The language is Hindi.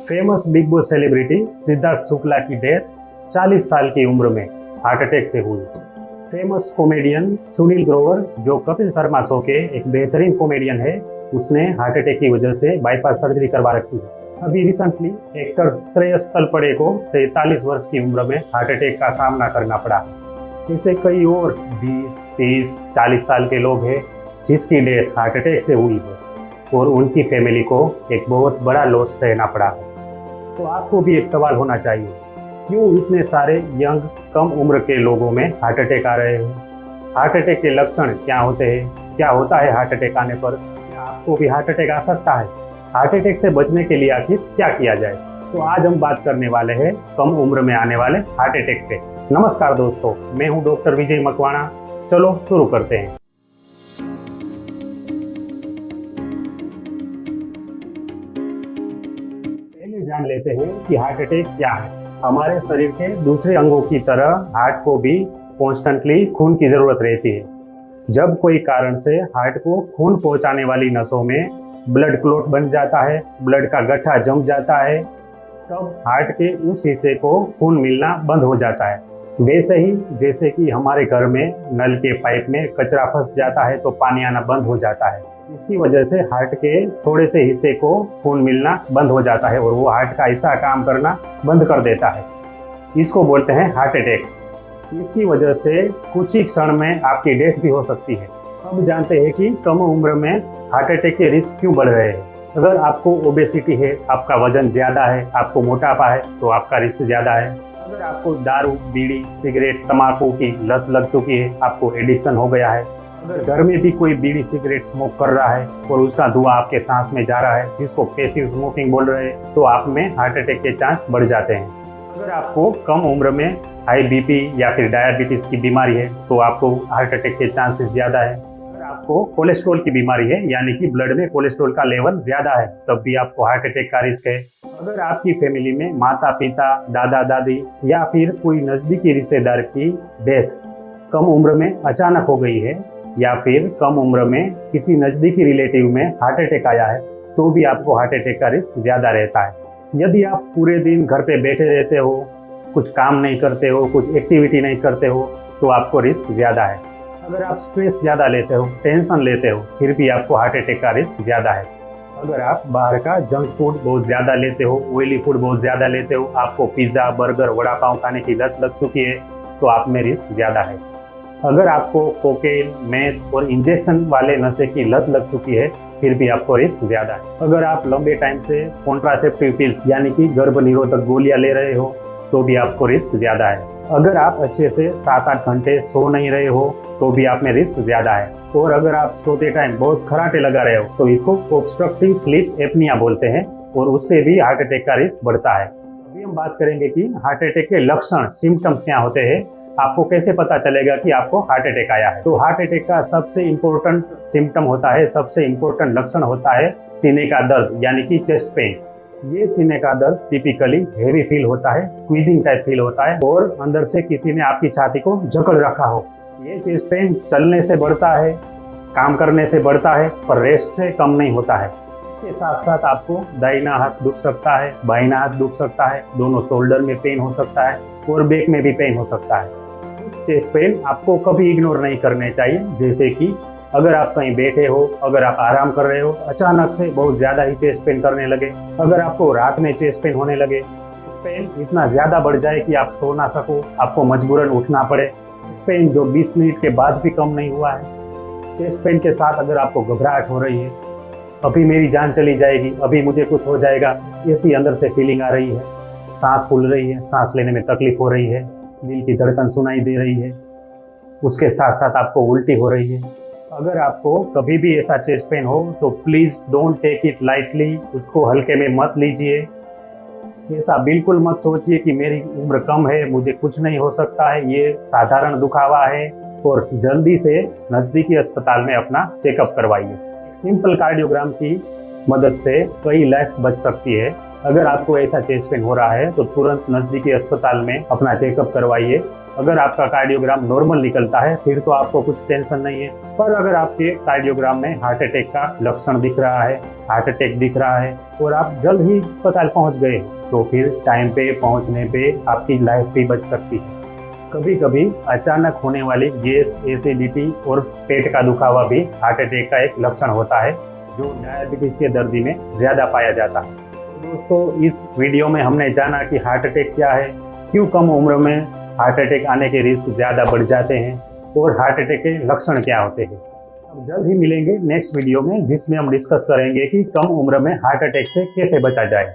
Famous big boss celebrity Siddharth Shukla की डेथ 40 साल की उम्र में हार्ट अटैक से हुई। फेमस कॉमेडियन सुनील ग्रोवर, जो कपिल शर्मा शो के एक बेहतरीन कॉमेडियन है, उसने हार्ट अटैक की वजह से बाईपास सर्जरी करवा रखी है। अभी रिसेंटली एक्टर श्रेयस तलपड़े को 47 वर्ष की उम्र में हार्ट अटैक का सामना करना पड़ा। ऐसे कई और 20, 30, 40 साल के लोग हैं जिसकी डेथ हार्ट अटैक से हुई है और उनकी फैमिली को एक बहुत बड़ा लॉस सहना पड़ा है। तो आपको भी एक सवाल होना चाहिए, क्यों इतने सारे यंग कम उम्र के लोगों में हार्ट अटैक आ रहे हैं? हार्ट अटैक के लक्षण क्या होते हैं? क्या होता है हार्ट अटैक आने पर? क्या आपको भी हार्ट अटैक आ सकता है? हार्ट अटैक से बचने के लिए आखिर क्या किया जाए? तो आज हम बात करने वाले हैं कम उम्र में आने वाले हार्ट अटैक पे। नमस्कार दोस्तों, मैं हूं डॉक्टर विजय मकवाना। चलो शुरू करते हैं। पहले जान लेते हैं कि हार्ट अटैक क्या है। हमारे शरीर के दूसरे अंगों की तरह हार्ट को भी कॉन्स्टेंटली खून की जरूरत रहती है। जब कोई कारण से हार्ट को खून पहुंचाने वाली नसों में ब्लड क्लॉट बन जाता है, ब्लड का गड्ढा जम जाता है, तब हार्ट के उस हिस्से को खून मिलना बंद हो जाता है। वैसे ही जैसे कि हमारे घर में नल के पाइप में कचरा फंस जाता है तो पानी आना बंद हो जाता है। इसकी वजह से हार्ट के थोड़े से हिस्से को खून मिलना बंद हो जाता है और वो हार्ट का हिस्सा काम करना बंद कर देता है। इसको बोलते हैं हार्ट अटैक। इसकी वजह से कुछ ही क्षण में आपकी डेथ भी हो सकती है। अब जानते हैं कि कम उम्र में हार्ट अटैक के रिस्क क्यों बढ़ रहे हैं। अगर आपको ओबेसिटी है, आपका वजन ज़्यादा है, आपको मोटापा है, तो आपका रिस्क ज़्यादा है। अगर आपको दारू, बीड़ी, सिगरेट, तम्बाकू की लत लग चुकी है, आपको एडिक्शन हो गया है, अगर घर में भी कोई बीड़ी सिगरेट स्मोक कर रहा है और उसका धुआं आपके सांस में जा रहा है, जिसको पैसिव स्मोकिंग बोल रहे हैं, तो आप में हार्ट अटैक के चांस बढ़ जाते हैं। अगर आपको कम उम्र में हाई बीपी या फिर डायबिटीज की बीमारी है तो आपको हार्ट अटैक के चांसेस ज़्यादा है। अगर आपको कोलेस्ट्रॉल की बीमारी है, यानी कि ब्लड में कोलेस्ट्रॉल का लेवल ज़्यादा है, तब भी आपको हार्ट अटैक का रिस्क है। अगर आपकी फैमिली में माता पिता, दादा दादी या फिर कोई नज़दीकी रिश्तेदार की डेथ कम उम्र में अचानक हो गई है या फिर कम उम्र में किसी नज़दीकी रिलेटिव में हार्ट अटैक आया है, तो भी आपको हार्ट अटैक का रिस्क ज़्यादा रहता है। यदि आप पूरे दिन घर पे बैठे रहते हो, कुछ काम नहीं करते हो, कुछ एक्टिविटी नहीं करते हो, तो आपको रिस्क ज़्यादा है। अगर आप स्ट्रेस ज़्यादा लेते हो, टेंशन लेते हो, फिर भी आपको हार्ट अटैक का रिस्क ज़्यादा है। अगर आप बाहर का जंक फूड बहुत ज़्यादा लेते हो, ऑयली फूड बहुत ज़्यादा लेते हो, आपको पिज़्ज़ा, बर्गर, वड़ा पाव खाने की लत लग चुकी है, तो आप में रिस्क ज़्यादा है। अगर आपको कोकेन, मेथ और इंजेक्शन वाले नशे की लत लग चुकी है, फिर भी आपको रिस्क ज़्यादा है। अगर आप लंबे टाइम से कॉन्ट्रासेप्टिव पिल्स यानी कि गर्भ निरोधक गोलियां ले रहे हो, तो भी आपको रिस्क ज़्यादा है। अगर आप अच्छे से 7-8 घंटे सो नहीं रहे हो, तो भी आप में रिस्क ज़्यादा है। और अगर आप सोते टाइम बहुत खर्राटे लगा रहे हो, तो इसको ऑब्स्ट्रक्टिव स्लीप एपनिया बोलते हैं और उससे भी हार्ट अटैक का रिस्क बढ़ता है। अभी हम बात करेंगे कि हार्ट अटैक के लक्षण, सिम्टम्स क्या होते हैं। आपको कैसे पता चलेगा कि आपको हार्ट अटैक आया है? तो हार्ट अटैक का सबसे इम्पोर्टेंट सिम्टम होता है, सबसे इम्पोर्टेंट लक्षण होता है सीने का दर्द, यानी कि चेस्ट पेन। ये सीने का दर्द टिपिकली हेवी फील होता है, स्क्वीजिंग टाइप फील होता है और अंदर से किसी ने आपकी छाती को जकड़ रखा हो। ये चेस्ट पेन चलने से बढ़ता है, काम करने से बढ़ता है, पर रेस्ट से कम नहीं होता है। इसके साथ साथ आपको दाहिना हाथ दुख सकता है, बाइना हाथ दुख सकता है, दोनों शोल्डर में पेन हो सकता है और बैक में भी पेन हो सकता है। चेस्ट पेन आपको कभी इग्नोर नहीं करने चाहिए। जैसे कि अगर आप कहीं बैठे हो, अगर आप आराम कर रहे हो, अचानक से बहुत ज़्यादा ही चेस्ट पेन करने लगे, अगर आपको रात में चेस्ट पेन होने लगे, चेस्ट पेन इतना ज़्यादा बढ़ जाए कि आप सो ना सको, आपको मजबूरन उठना पड़े, चेस्ट पेन जो 20 मिनट के बाद भी कम नहीं हुआ है, चेस्ट पेन के साथ अगर आपको घबराहट हो रही है, अभी मेरी जान चली जाएगी, अभी मुझे कुछ हो जाएगा, ऐसी अंदर से फीलिंग आ रही है, सांस फूल रही है, सांस लेने में तकलीफ हो रही है, दिल की धड़कन सुनाई दे रही है, उसके साथ साथ आपको उल्टी हो रही है, अगर आपको कभी भी ऐसा चेस्ट पेन हो तो please don't take it lightly, उसको हल्के में मत लीजिए। ऐसा बिल्कुल मत सोचिए कि मेरी उम्र कम है, मुझे कुछ नहीं हो सकता है, ये साधारण दुखावा है, और जल्दी से नज़दीकी अस्पताल में अपना चेकअप करवाइए। सिंपल कार्डियोग्राम की मदद से कई लाइफ बच सकती है। अगर आपको ऐसा चेस्ट पेन हो रहा है तो तुरंत नज़दीकी अस्पताल में अपना चेकअप करवाइए अगर आपका कार्डियोग्राम नॉर्मल निकलता है फिर तो आपको कुछ टेंशन नहीं है, पर अगर आपके कार्डियोग्राम में हार्ट अटैक का लक्षण दिख रहा है, हार्ट अटैक दिख रहा है और आप जल्द ही अस्पताल पहुंच गए तो फिर टाइम पे पहुंचने पे आपकी लाइफ भी बच सकती है। कभी कभी अचानक होने वाली गैस, एसिडिटी और पेट का दुखावा भी हार्ट अटैक का एक लक्षण होता है, जो डायबिटीज के दर्दी में ज्यादा पाया जाता है। दोस्तों, इस वीडियो में हमने जाना कि हार्ट अटैक क्या है, क्यों कम उम्र में हार्ट अटैक आने के रिस्क ज़्यादा बढ़ जाते हैं और हार्ट अटैक के लक्षण क्या होते हैं। अब जल्द ही मिलेंगे नेक्स्ट वीडियो में, जिसमें हम डिस्कस करेंगे कि कम उम्र में हार्ट अटैक से कैसे बचा जाए।